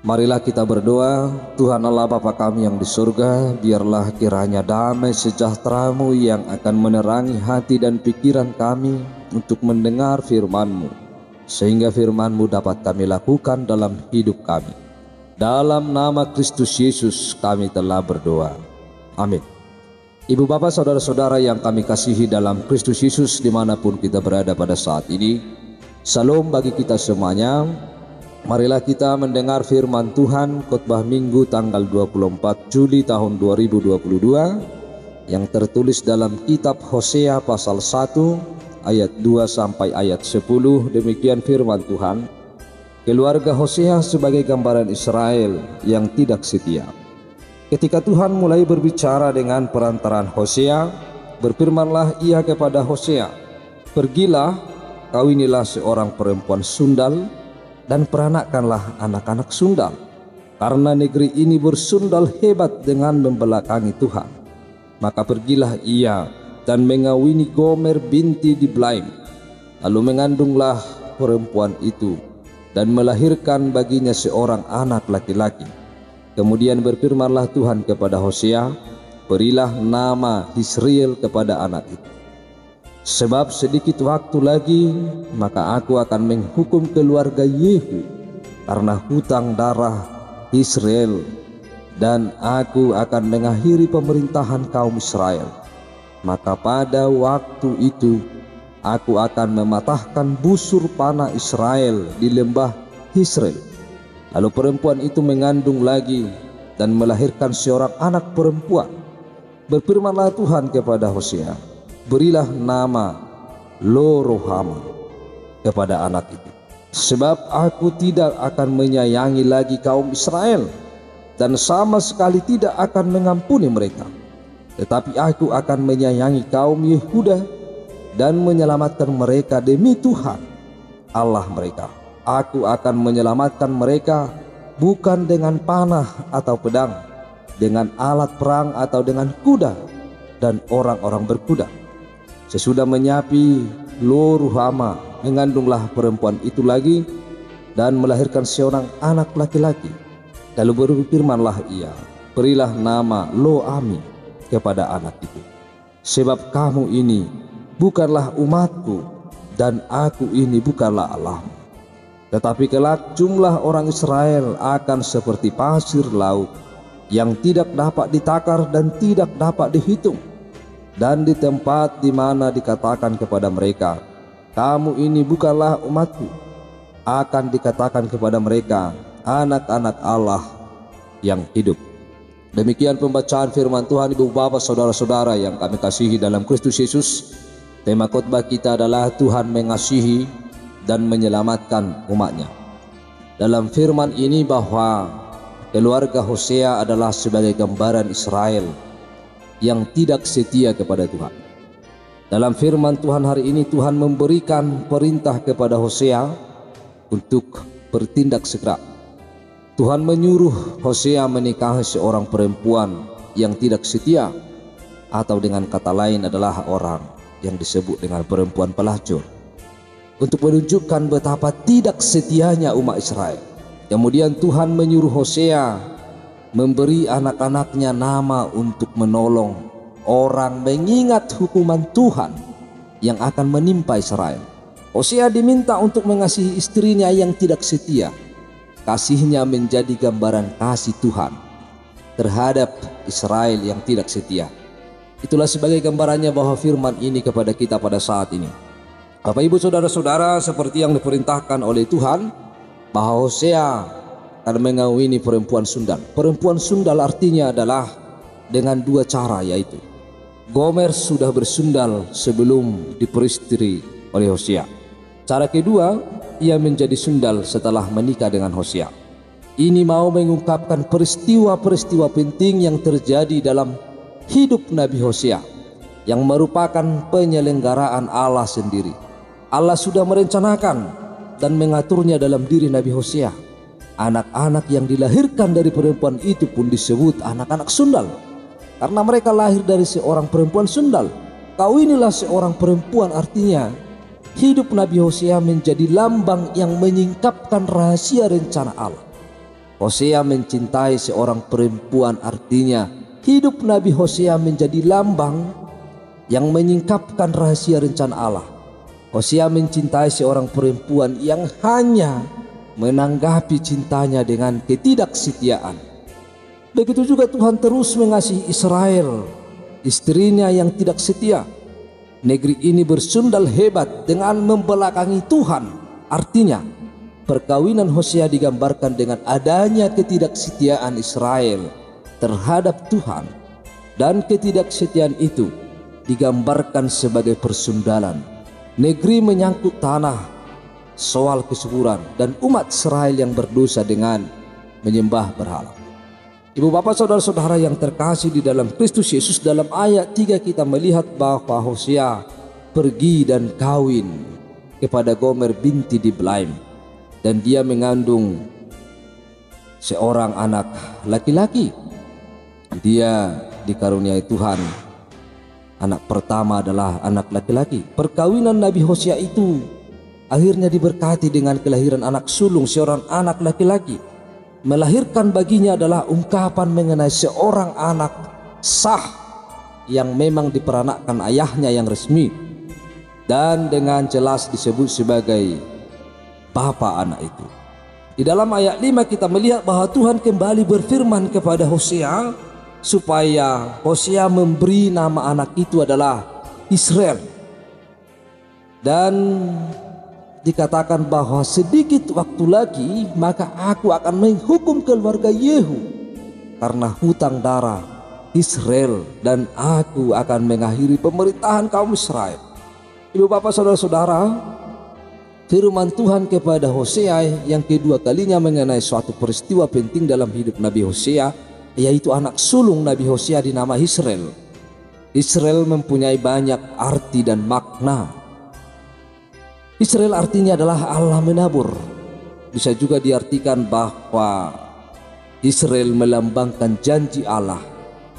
Marilah kita berdoa. Tuhan Allah Bapa kami yang di surga, biarlah kiranya damai sejahtera-Mu yang akan menerangi hati dan pikiran kami untuk mendengar firman-Mu, sehingga firman-Mu dapat kami lakukan dalam hidup kami. Dalam nama Kristus Yesus kami telah berdoa. Amin. Ibu bapak saudara-saudara yang kami kasihi dalam Kristus Yesus dimanapun kita berada pada saat ini, salam bagi kita semuanya. Marilah kita mendengar firman Tuhan khotbah Minggu tanggal 24 Juli tahun 2022 yang tertulis dalam kitab Hosea pasal 1 ayat 2 sampai ayat 10. Demikian firman Tuhan. Keluarga Hosea sebagai gambaran Israel yang tidak setia. Ketika Tuhan mulai berbicara dengan perantaraan Hosea, berfirmanlah ia kepada Hosea, "Pergilah, kawinilah seorang perempuan sundal dan peranakkanlah anak-anak sundal, karena negeri ini bersundal hebat dengan membelakangi Tuhan." Maka pergilah ia dan mengawini Gomer binti Diblaim. Lalu mengandunglah perempuan itu dan melahirkan baginya seorang anak laki-laki. Kemudian berfirmanlah Tuhan kepada Hosea, "Berilah nama Yisrael kepada anak itu. Sebab sedikit waktu lagi, maka aku akan menghukum keluarga Yehu karena hutang darah Israel, dan aku akan mengakhiri pemerintahan kaum Israel. Maka pada waktu itu, aku akan mematahkan busur panah Israel di lembah Yisrael." Lalu perempuan itu mengandung lagi dan melahirkan seorang anak perempuan. Berfirmanlah Tuhan kepada Hosea, "Berilah nama Lo-Ruhama kepada anak itu, sebab aku tidak akan menyayangi lagi kaum Israel dan sama sekali tidak akan mengampuni mereka. Tetapi aku akan menyayangi kaum Yehuda dan menyelamatkan mereka demi Tuhan Allah mereka. Aku akan menyelamatkan mereka bukan dengan panah atau pedang, dengan alat perang atau dengan kuda dan orang-orang berkuda." Sesudah menyapi Lo-Ruhama, mengandunglah perempuan itu lagi dan melahirkan seorang anak laki-laki. Lalu berfirmanlah ia, "Berilah nama Lo-Ami kepada anak itu, sebab kamu ini bukanlah umatku dan aku ini bukanlah Allahmu. Tetapi kelak jumlah orang Israel akan seperti pasir laut yang tidak dapat ditakar dan tidak dapat dihitung. Dan di tempat di mana dikatakan kepada mereka, 'Kamu ini bukanlah umatku,' akan dikatakan kepada mereka, 'Anak-anak Allah yang hidup.'" Demikian pembacaan firman Tuhan. Ibu bapak saudara-saudara yang kami kasihi dalam Kristus Yesus, tema khotbah kita adalah Tuhan mengasihi dan menyelamatkan umatnya. Dalam firman ini bahwa keluarga Hosea adalah sebagai gambaran Israel yang tidak setia kepada Tuhan. Dalam firman Tuhan hari ini, Tuhan memberikan perintah kepada Hosea untuk bertindak segera. Tuhan menyuruh Hosea menikahi seorang perempuan yang tidak setia, atau dengan kata lain adalah orang yang disebut dengan perempuan pelacur, untuk menunjukkan betapa tidak setianya umat Israel. Kemudian Tuhan menyuruh Hosea memberi anak-anaknya nama untuk menolong orang mengingat hukuman Tuhan yang akan menimpa Israel. Hosea diminta untuk mengasihi istrinya yang tidak setia. Kasihnya menjadi gambaran kasih Tuhan terhadap Israel yang tidak setia. Itulah sebagai gambarannya bahwa firman ini kepada kita pada saat ini. Bapak ibu saudara-saudara, seperti yang diperintahkan oleh Tuhan bahwa Hosea akan mengawini perempuan sundal. Perempuan sundal artinya adalah dengan dua cara, yaitu Gomer sudah bersundal sebelum diperistri oleh Hosea. Cara kedua, ia menjadi sundal setelah menikah dengan Hosea. Ini mau mengungkapkan peristiwa-peristiwa penting yang terjadi dalam hidup Nabi Hosea, yang merupakan penyelenggaraan Allah sendiri. Allah sudah merencanakan dan mengaturnya dalam diri Nabi Hosea. Anak-anak yang dilahirkan dari perempuan itu pun disebut anak-anak sundal, karena mereka lahir dari seorang perempuan sundal. Kawinilah seorang perempuan, artinya hidup Nabi Hosea menjadi lambang yang menyingkapkan rahasia rencana Allah. Hosea mencintai seorang perempuan, artinya hidup Nabi Hosea menjadi lambang yang menyingkapkan rahasia rencana Allah. Hosea mencintai seorang perempuan yang hanya menanggapi cintanya dengan ketidaksetiaan. Begitu juga Tuhan terus mengasihi Israel, istrinya yang tidak setia. Negeri ini bersundal hebat dengan membelakangi Tuhan. Artinya, perkawinan Hosea digambarkan dengan adanya ketidaksetiaan Israel terhadap Tuhan, dan ketidaksetiaan itu digambarkan sebagai persundalan. Negeri menyangkut tanah, soal kesuburan, dan umat Israel yang berdosa dengan menyembah berhala. Ibu bapak saudara-saudara yang terkasih di dalam Kristus Yesus, dalam ayat 3 kita melihat bahwa Hosea pergi dan kawin kepada Gomer binti Diblaim, dan dia mengandung seorang anak laki-laki. Dia dikaruniai Tuhan, anak pertama adalah anak laki-laki. Perkawinan Nabi Hosea itu akhirnya diberkati dengan kelahiran anak sulung, seorang anak laki-laki. Melahirkan baginya adalah ungkapan mengenai seorang anak sah yang memang diperanakkan ayahnya yang resmi, dan dengan jelas disebut sebagai bapa anak itu. Di dalam ayat 5 kita melihat bahwa Tuhan kembali berfirman kepada Hosea supaya Hosea memberi nama anak itu adalah Israel. Dan dikatakan bahwa sedikit waktu lagi maka aku akan menghukum keluarga Yehu karena hutang darah Israel, dan aku akan mengakhiri pemerintahan kaum Israel. Ibu bapak saudara-saudara, firman Tuhan kepada Hosea yang kedua kalinya mengenai suatu peristiwa penting dalam hidup Nabi Hosea, yaitu anak sulung Nabi Hosea dinama Israel. Israel mempunyai banyak arti dan makna. Israel artinya adalah Allah menabur. Bisa juga diartikan bahwa Israel melambangkan janji Allah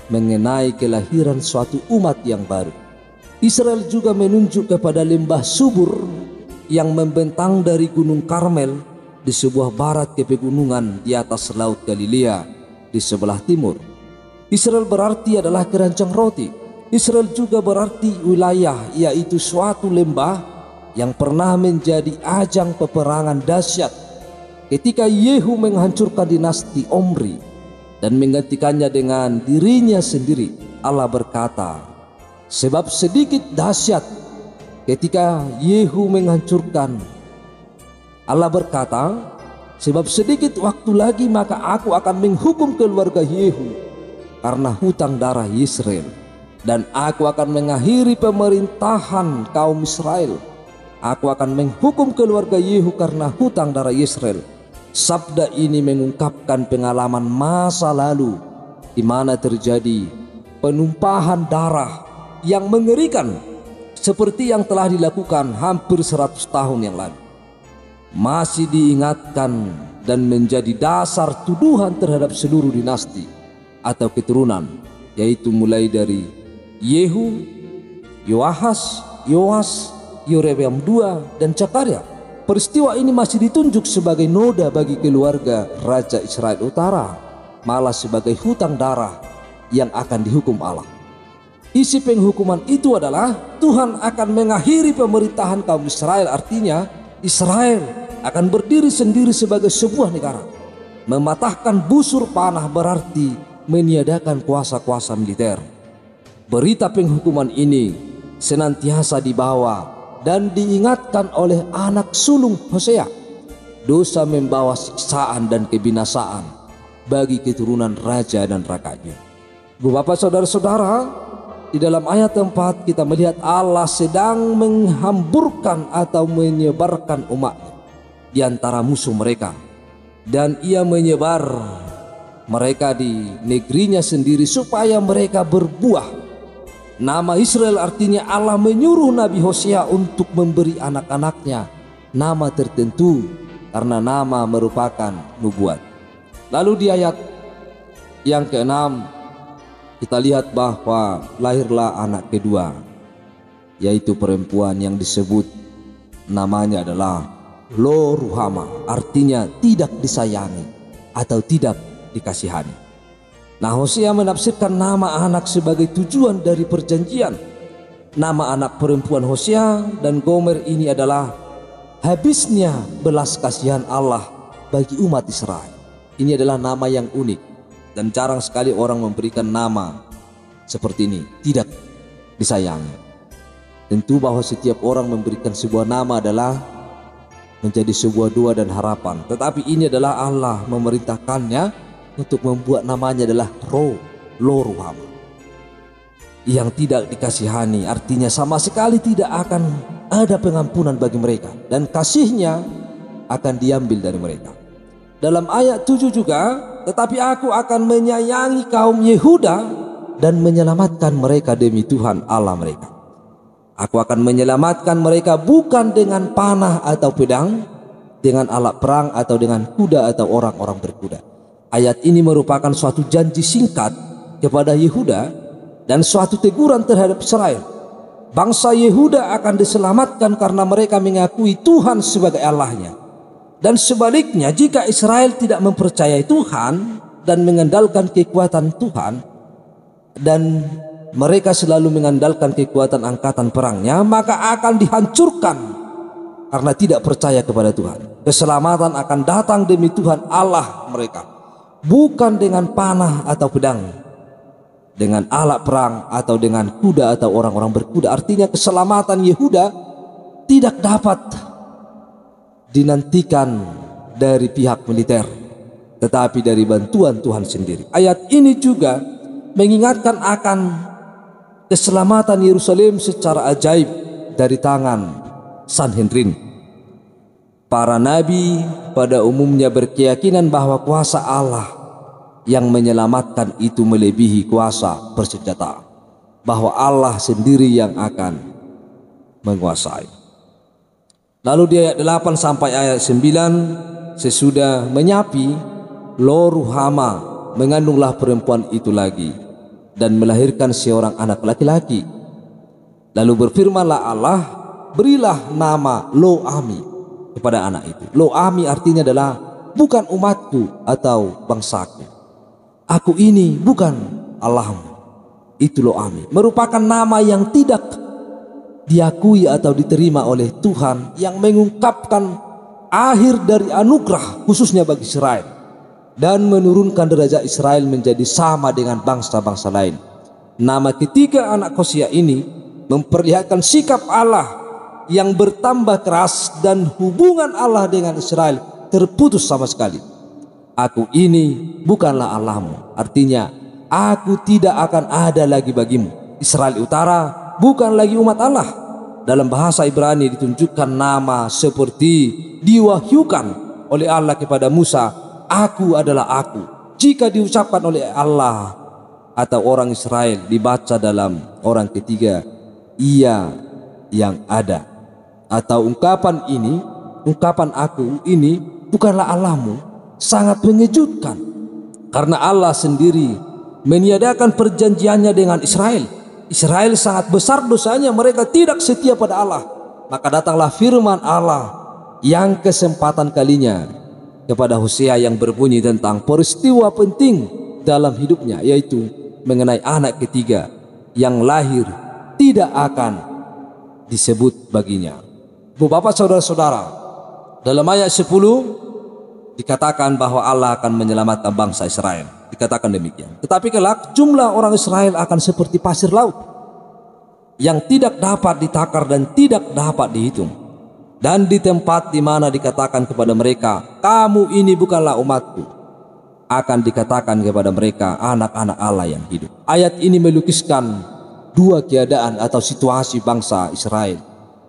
mengenai kelahiran suatu umat yang baru. Israel juga menunjuk kepada lembah subur yang membentang dari Gunung Karmel di sebelah barat ke pegunungan di atas Laut Galilea di sebelah timur. Israel berarti adalah keranjang roti. Israel juga berarti wilayah, yaitu suatu lembah yang pernah menjadi ajang peperangan dahsyat ketika Yehu menghancurkan dinasti Omri dan menggantikannya dengan dirinya sendiri. Allah berkata, sebab sedikit dahsyat ketika Yehu menghancurkan. Allah berkata, sebab sedikit waktu lagi maka aku akan menghukum keluarga Yehu karena hutang darah Israel, dan aku akan mengakhiri pemerintahan kaum Israel. Aku akan menghukum keluarga Yehu karena hutang darah Israel. Sabda ini mengungkapkan pengalaman masa lalu di mana terjadi penumpahan darah yang mengerikan seperti yang telah dilakukan hampir 100 tahun yang lalu. Masih diingatkan dan menjadi dasar tuduhan terhadap seluruh dinasti atau keturunan, yaitu mulai dari Yehu, Yoahas, Yoas, Yorebeam II, dan Zakaria. Peristiwa ini masih ditunjuk sebagai noda bagi keluarga Raja Israel Utara, malah sebagai hutang darah yang akan dihukum Allah. Isi penghukuman itu adalah Tuhan akan mengakhiri pemerintahan kaum Israel, artinya Israel akan berdiri sendiri sebagai sebuah negara. Mematahkan busur panah berarti meniadakan kuasa-kuasa militer. Berita penghukuman ini senantiasa dibawa dan diingatkan oleh anak sulung Hosea. Dosa membawa siksaan dan kebinasaan bagi keturunan raja dan rakanya. Bu bapak saudara-saudara, di dalam ayat 4 kita melihat Allah sedang menghamburkan atau menyebarkan umat di antara musuh mereka, dan ia menyebar mereka di negerinya sendiri supaya mereka berbuah. Nama Israel artinya Allah menyuruh Nabi Hosea untuk memberi anak-anaknya nama tertentu karena nama merupakan nubuat. Lalu di ayat yang ke-6 kita lihat bahwa lahirlah anak kedua, yaitu perempuan yang disebut namanya adalah Lo Ruhama, artinya tidak disayangi. atau tidak dikasihani. Nah, Hosea menafsirkan nama anak sebagai tujuan dari perjanjian. Nama anak perempuan Hosea dan Gomer ini adalah habisnya belas kasihan Allah bagi umat Israel. Ini adalah nama yang unik dan jarang sekali orang memberikan nama seperti ini, tidak disayangi. Tentu bahwa setiap orang memberikan sebuah nama adalah menjadi sebuah doa dan harapan, tetapi ini adalah Allah memerintahkannya untuk membuat namanya adalah Lo-Ruhama, yang tidak dikasihani, artinya sama sekali tidak akan ada pengampunan bagi mereka dan kasihnya akan diambil dari mereka. Dalam ayat 7 juga, tetapi aku akan menyayangi kaum Yehuda dan menyelamatkan mereka demi Tuhan Allah mereka. Aku akan menyelamatkan mereka bukan dengan panah atau pedang, dengan alat perang atau dengan kuda atau orang-orang berkuda. Ayat ini merupakan suatu janji singkat kepada Yehuda dan suatu teguran terhadap Israel. Bangsa Yehuda akan diselamatkan karena mereka mengakui Tuhan sebagai Allahnya. Dan sebaliknya, jika Israel tidak mempercayai Tuhan dan mengandalkan kekuatan Tuhan, dan mereka selalu mengandalkan kekuatan angkatan perangnya, maka akan dihancurkan karena tidak percaya kepada Tuhan. Keselamatan akan datang demi Tuhan Allah mereka, bukan dengan panah atau pedang, dengan alat perang atau dengan kuda atau orang-orang berkuda. Artinya keselamatan Yehuda tidak dapat dinantikan dari pihak militer, tetapi dari bantuan Tuhan sendiri. Ayat ini juga mengingatkan akan keselamatan Yerusalem secara ajaib dari tangan Sanhedrin. Para nabi pada umumnya berkeyakinan bahwa kuasa Allah yang menyelamatkan itu melebihi kuasa bersenjata, bahwa Allah sendiri yang akan menguasai. Lalu di ayat 8 sampai ayat 9, sesudah menyapi, Lo-Ruhama mengandunglah perempuan itu lagi dan melahirkan seorang anak laki-laki. Lalu berfirmanlah Allah, berilah nama Lo-Ami kepada anak itu. Lo-Ami artinya adalah bukan umatku atau bangsaku. Aku ini bukan Allahmu. Itu Lo-Ami, merupakan nama yang tidak diakui atau diterima oleh Tuhan, yang mengungkapkan akhir dari anugerah khususnya bagi Israel dan menurunkan derajat Israel menjadi sama dengan bangsa-bangsa lain. Nama ketiga anak Hosea ini memperlihatkan sikap Allah yang bertambah keras dan hubungan Allah dengan Israel terputus sama sekali. Aku ini bukanlah Allahmu, artinya aku tidak akan ada lagi bagimu. Israel Utara bukan lagi umat Allah. Dalam bahasa Ibrani ditunjukkan nama seperti diwahyukan oleh Allah kepada Musa, aku adalah aku. Jika diucapkan oleh Allah atau orang Israel, dibaca dalam orang ketiga, ia yang ada. Atau ungkapan ini, ungkapan aku ini bukanlah Allahmu, sangat mengejutkan. Karena Allah sendiri meniadakan perjanjiannya dengan Israel. Israel sangat besar dosanya, mereka tidak setia pada Allah. Maka datanglah firman Allah yang kesempatan kalinya kepada Hosea yang berbunyi tentang peristiwa penting dalam hidupnya, yaitu mengenai anak ketiga yang lahir tidak akan disebut baginya. Bapak saudara-saudara, dalam ayat 10 dikatakan bahwa Allah akan menyelamatkan bangsa Israel. Dikatakan demikian. Tetapi kelak jumlah orang Israel akan seperti pasir laut yang tidak dapat ditakar dan tidak dapat dihitung. Dan di tempat di mana dikatakan kepada mereka, kamu ini bukanlah umatku, akan dikatakan kepada mereka, anak-anak Allah yang hidup. Ayat ini melukiskan dua keadaan atau situasi bangsa Israel,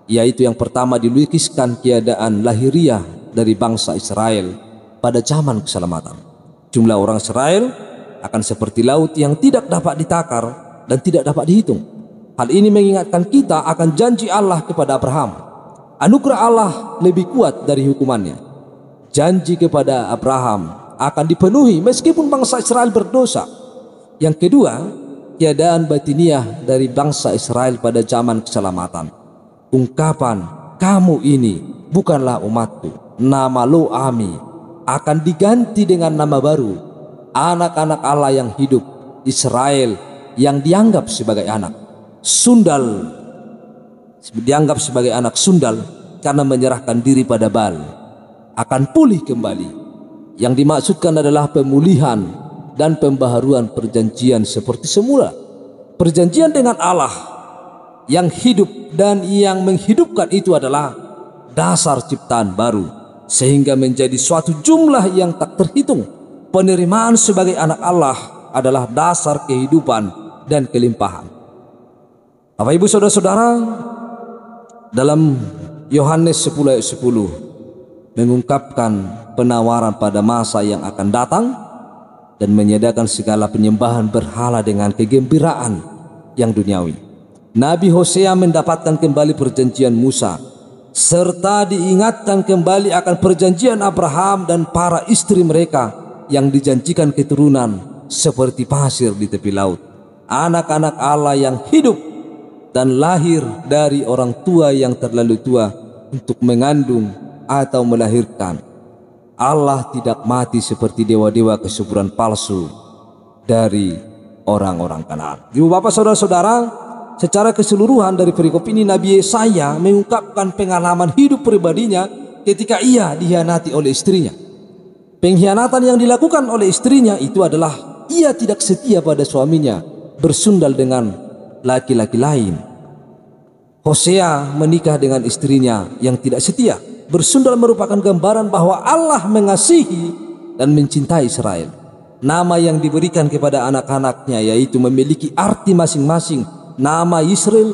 yaitu yang pertama dilukiskan keadaan lahiriah dari bangsa Israel pada zaman keselamatan. Jumlah orang Israel akan seperti laut yang tidak dapat ditakar dan tidak dapat dihitung. Hal ini mengingatkan kita akan janji Allah kepada Abraham. Anugerah Allah lebih kuat dari hukumannya. Janji kepada Abraham akan dipenuhi meskipun bangsa Israel berdosa. Yang kedua, keadaan batiniah dari bangsa Israel pada zaman keselamatan. Ungkapan, kamu ini bukanlah umatku, nama Lo-Ami, akan diganti dengan nama baru, anak-anak Allah yang hidup, Israel yang dianggap sebagai anak sundal, dianggap sebagai anak sundal karena menyerahkan diri pada Baal, akan pulih kembali. Yang dimaksudkan adalah pemulihan dan pembaharuan perjanjian seperti semula. Perjanjian dengan Allah yang hidup dan yang menghidupkan itu adalah dasar ciptaan baru, sehingga menjadi suatu jumlah yang tak terhitung. Penerimaan sebagai anak Allah adalah dasar kehidupan dan kelimpahan. Bapak Ibu Saudara-saudara, dalam Yohanes 10 ayat 10 mengungkapkan penawaran pada masa yang akan datang dan menyediakan segala penyembahan berhala dengan kegembiraan yang duniawi. Nabi Hosea mendapatkan kembali perjanjian Musa, serta diingatkan kembali akan perjanjian Abraham dan para istri mereka yang dijanjikan keturunan seperti pasir di tepi laut. Anak-anak Allah yang hidup dan lahir dari orang tua yang terlalu tua untuk mengandung atau melahirkan. Allah tidak mati seperti dewa-dewa kesuburan palsu dari orang-orang Kanaan. Ibu bapak saudara-saudara, secara keseluruhan dari perikop ini Nabi Yesaya mengungkapkan pengalaman hidup pribadinya ketika ia dikhianati oleh istrinya. Pengkhianatan yang dilakukan oleh istrinya itu adalah ia tidak setia pada suaminya, bersundal dengan laki-laki lain. Hosea menikah dengan istrinya yang tidak setia. Bersundal merupakan gambaran bahwa Allah mengasihi dan mencintai Israel. Nama yang diberikan kepada anak-anaknya yaitu memiliki arti masing-masing. Nama Israel,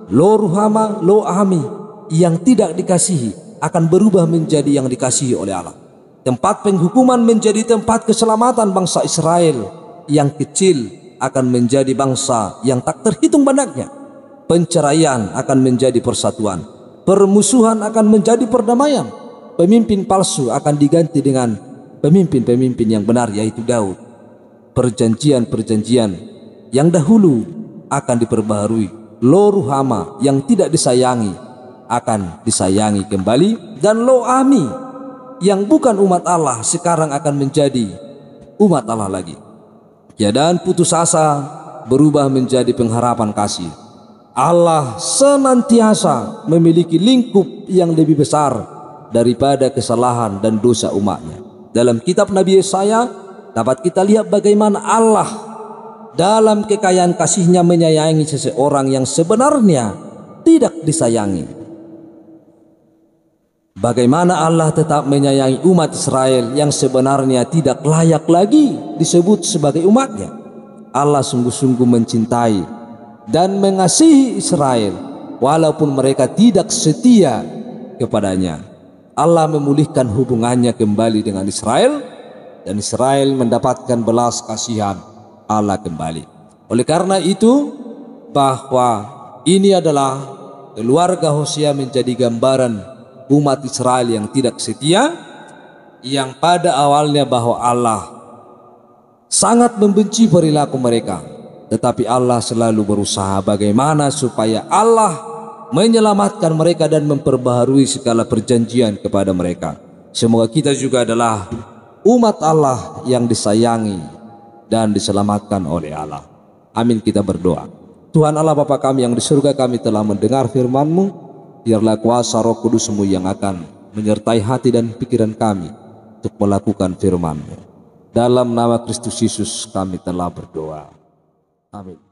Lo Ruhama, Lo Ami, yang tidak dikasihi akan berubah menjadi yang dikasihi oleh Allah. Tempat penghukuman menjadi tempat keselamatan bangsa Israel. Yang kecil akan menjadi bangsa yang tak terhitung banyaknya. Penceraian akan menjadi persatuan. Permusuhan akan menjadi perdamaian. Pemimpin palsu akan diganti dengan pemimpin-pemimpin yang benar, yaitu Daud. Perjanjian-perjanjian yang dahulu akan diperbaharui. Lo Ruhama yang tidak disayangi akan disayangi kembali, dan Lo Ami yang bukan umat Allah sekarang akan menjadi umat Allah lagi. Keadaan putus asa berubah menjadi pengharapan kasih. Allah senantiasa memiliki lingkup yang lebih besar daripada kesalahan dan dosa umatnya. Dalam kitab Nabi Yesaya dapat kita lihat bagaimana Allah dalam kekayaan kasihnya menyayangi seseorang yang sebenarnya tidak disayangi. Bagaimana Allah tetap menyayangi umat Israel yang sebenarnya tidak layak lagi disebut sebagai umatnya. Allah sungguh-sungguh mencintai dan mengasihi Israel walaupun mereka tidak setia kepadanya. Allah memulihkan hubungannya kembali dengan Israel, dan Israel mendapatkan belas kasihan Allah kembali. Oleh karena itu, bahwa ini adalah keluarga Hosea menjadi gambaran umat Israel yang tidak setia, yang pada awalnya bahwa Allah sangat membenci perilaku mereka, tetapi Allah selalu berusaha bagaimana supaya Allah menyelamatkan mereka dan memperbaharui segala perjanjian kepada mereka. Semoga kita juga adalah umat Allah yang disayangi dan diselamatkan oleh Allah. Amin, kita berdoa. Tuhan Allah Bapa kami yang di surga, kami telah mendengar firman-Mu. Biarlah kuasa Roh Kudus-Mu yang akan menyertai hati dan pikiran kami untuk melakukan firman-Mu. Dalam nama Kristus Yesus kami telah berdoa. Amin.